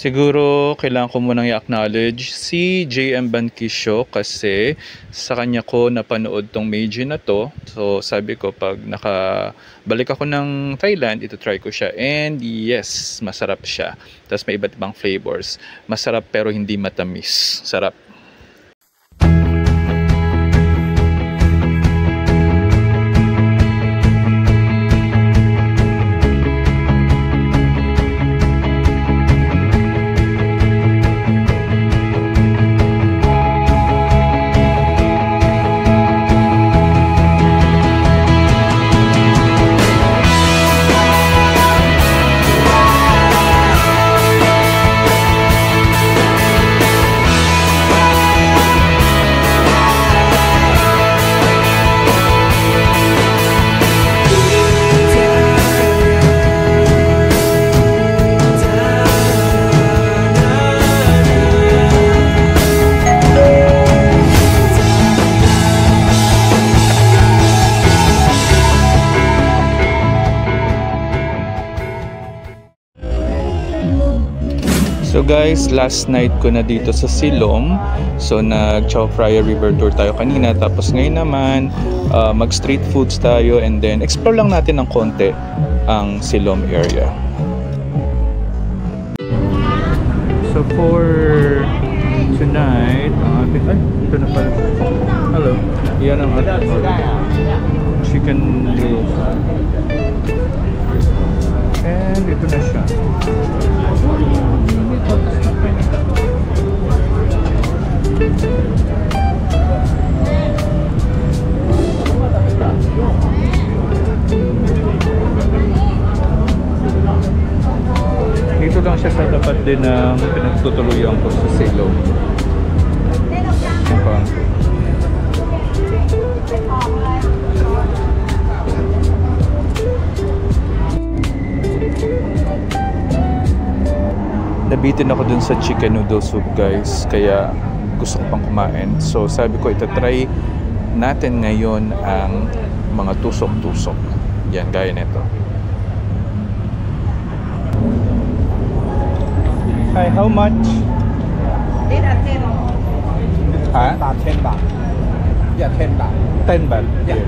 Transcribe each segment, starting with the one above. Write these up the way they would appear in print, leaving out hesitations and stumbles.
Siguro kailangan ko munang i-acknowledge si JM Banquisio kasi sa kanya ko napanood tong Meiji na to. So sabi ko pag nakabalik ako ng Thailand, ito try ko siya. And yes, masarap siya. Tapos may iba't ibang flavors. Masarap pero hindi matamis. Sarap. So guys, last night ko na dito sa Silom. So nag Chao Phraya River Tour tayo kanina. Tapos ngayon naman, mag street foods tayo. And then explore lang natin ng konti ang Silom area. So for tonight, ang ating... Ay, ito na pala. Hello. Yan ang ating chicken noodles. And ito na siya. Dito lang siya sa tapat din ng pinagtutuluyan ko sa Silom. Nabitin ako dun sa chicken noodle soup guys, kaya gusto ko pang kumain. So sabi ko itatry natin ngayon ang mga tusok-tusok. Yan, gaya nito. Hi, how much? 10 10 baht. Yeah, 10 baht. 10 baht. Yeah.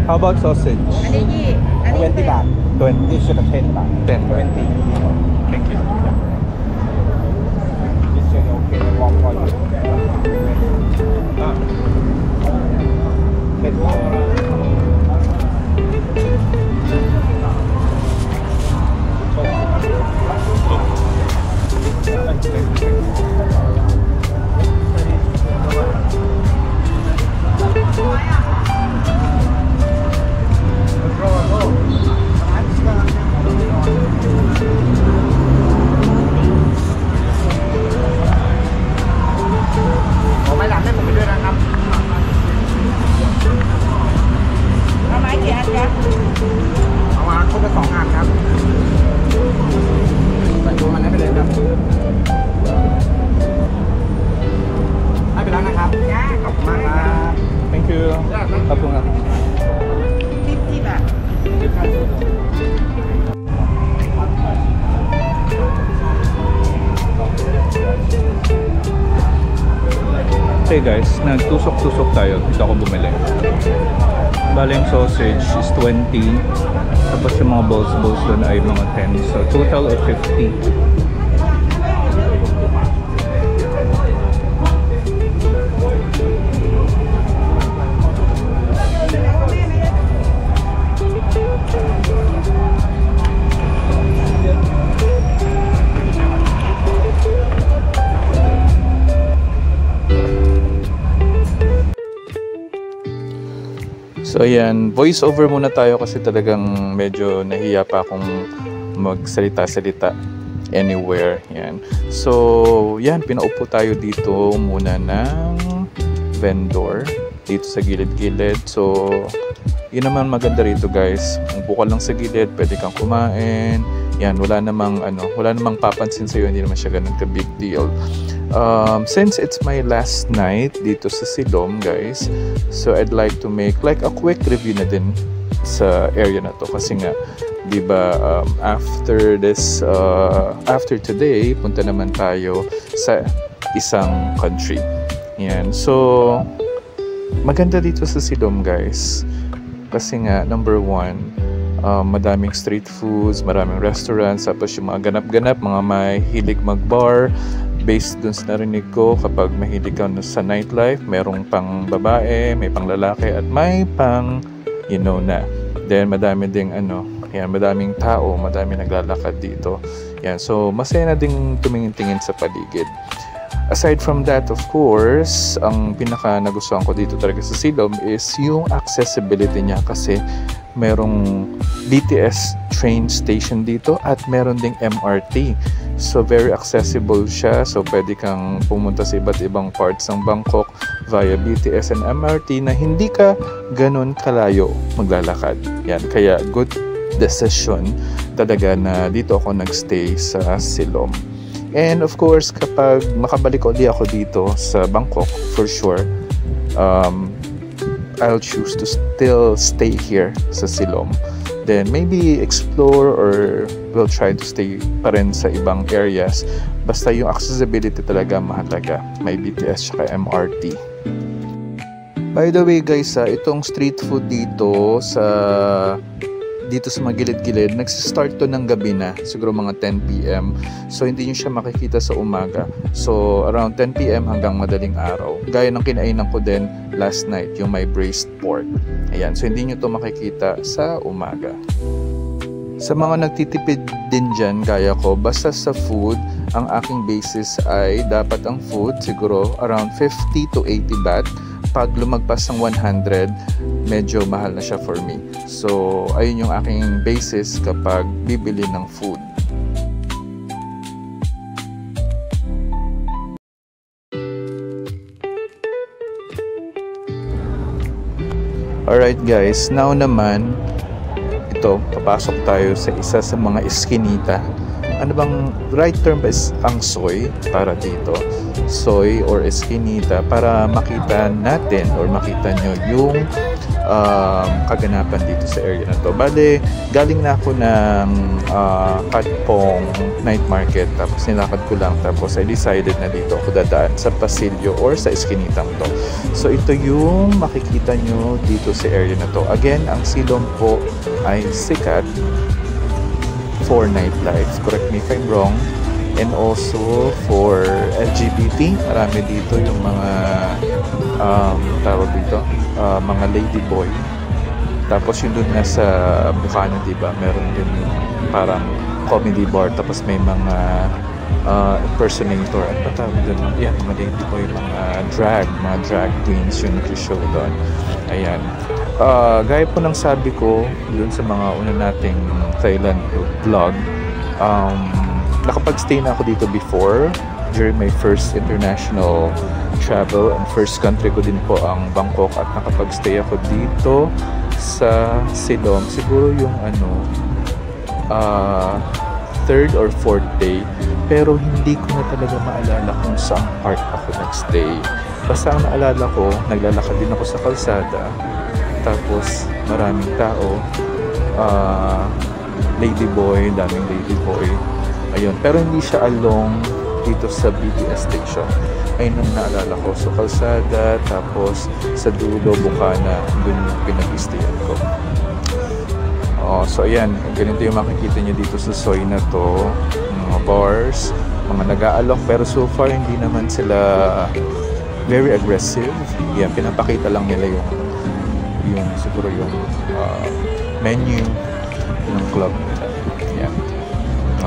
How about sausage? 20 baht. 20. This is 10 baht. 10 baht. 20. Thank you. This is okay. Walk for you. 10 baht. Okay guys, nagtusok-tusok tayo. Dito ako bumili. Bale yung sausage is 20. Tapos yung mga balls doon ay mga 10. So total of 50. So ayan, voice over muna tayo kasi talagang medyo nahiya pa akong magsalita-salita anywhere. Yan. So yan, pinaupo tayo dito muna ng vendor dito sa gilid-gilid. So yun naman maganda rito guys. Umupo ka lang sa gilid, pwede kang kumain. Yan, wala namang papansin sa'yo, hindi naman siya ganun ka big deal. Since it's my last night dito sa Silom guys, so I'd like to make like a quick review na din sa area na to kasi nga diba, after today, punta naman tayo sa isang country. Yan. So, maganda dito sa Siloam, guys. Kasi nga, number one, madaming street foods, maraming restaurants, tapos yung mga ganap-ganap, mga mahilig mag-bar. Based dun sa narinig ko, kapag mahilig ka sa nightlife, merong pang babae, may pang lalaki, at may pang, you know na. Then, madami ding yan, madaming tao, madami naglalakad dito. Yan, so masaya na ding tumingin-tingin sa paligid. Aside from that, of course, ang pinaka nagustuhan ko dito talaga sa Siloam is yung accessibility niya, kasi merong BTS train station dito at meron ding MRT. So very accessible siya. So pwede kang pumunta sa iba't ibang parts ng Bangkok via BTS and MRT na hindi ka ganun kalayo maglalakad. Yan, kaya good decision talaga na dito ako nagstay sa Siloam. And of course, kapag makabalik ulit ako dito sa Bangkok, for sure, I'll choose to still stay here sa Siloam. Then maybe explore or we'll try to stay pa rin sa ibang areas. Basta yung accessibility talaga mahalaga. May BTS at MRT. By the way guys, itong street food dito sa mga gilid-gilid, nagsistart to ng gabi na, siguro mga 10 PM. So hindi nyo siya makikita sa umaga. So around 10 PM hanggang madaling araw. Gaya ng kinainan ko din last night, yung may braised pork. Ayan, so hindi nyo to makikita sa umaga. Sa mga nagtitipid din dyan, gaya ko, basta sa food, ang aking basis ay dapat ang food siguro around 50 to 80 baht. Pag lumagpas ng 100, medyo mahal na siya for me. So, ayun yung aking basis kapag bibili ng food. Alright guys, now naman, ito, papasok tayo sa isa sa mga eskinita. Ano bang right term ba is ang soy para dito? Soy or eskinita para makita natin or makita nyo yung kaganapan dito sa area na to. Bale, galing na ako ng Katpong night market, tapos nilakad ko lang, tapos I decided na dito ako dadaan sa Pasilyo or sa eskinitang to. So ito yung makikita nyo dito sa area na to. Again, ang Siloam po ay sikat for nightlife, correct me if I'm wrong, and also for LGBT. Marami dito yung mga tawag dito, mga ladyboy. Tapos yun dun nga sa Bukana, diba, meron din parang comedy bar, tapos may mga impersonator at patawag dun, yan, mga ladyboy, mga drag queens yung nag-show doon. Ayan. Gaya po ng sabi ko dun sa mga una nating Thailand vlog, nakapag-stay na ako dito before during my first international travel, and first country ko din po ang Bangkok, at nakapag-stay ako dito sa Siloam siguro yung third or fourth day, pero hindi ko na talaga maalala kung saan part ako nag-stay. Basta ang naalala ko, naglalakad din ako sa kalsada, tapos maraming tao, ladyboy, daming ladyboy, ayun. Pero hindi siya along dito sa BTS station. Ayun ang naalala ko. So kalsada, tapos sa dulo, Bukana, dun yung pinag-stayan ko. So ayan, ganito yung makikita nyo dito sa soy na to. Mga bars, mga nag-aalok, pero so far hindi naman sila very aggressive. Yan, pinapakita lang nila yung siguro yung menu ng club nila. Yan.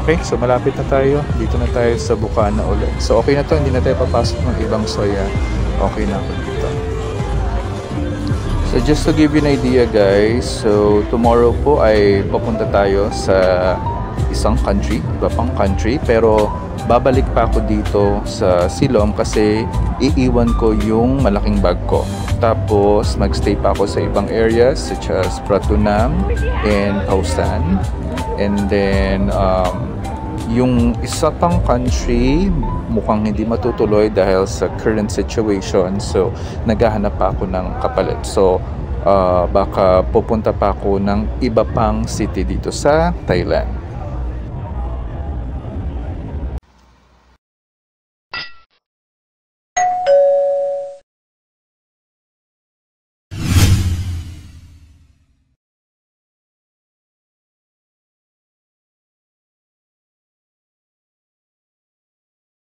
Okay, so malapit na tayo. Dito na tayo sa Bukana ulit. So okay na to, hindi na tayo papasok ng ibang soya. Okay na ako dito. So just to give you an idea guys, so tomorrow po ay papunta tayo sa isang country, iba pang country, pero babalik pa ako dito sa Siloam kasi iiwan ko yung malaking bag ko. Tapos magstay pa ako sa ibang areas such as Pratunam and Khao San. And then yung isa pang country mukhang hindi matutuloy dahil sa current situation, so naghahanap pa ako ng kapalit. So baka pupunta pa ako ng iba pang city dito sa Thailand.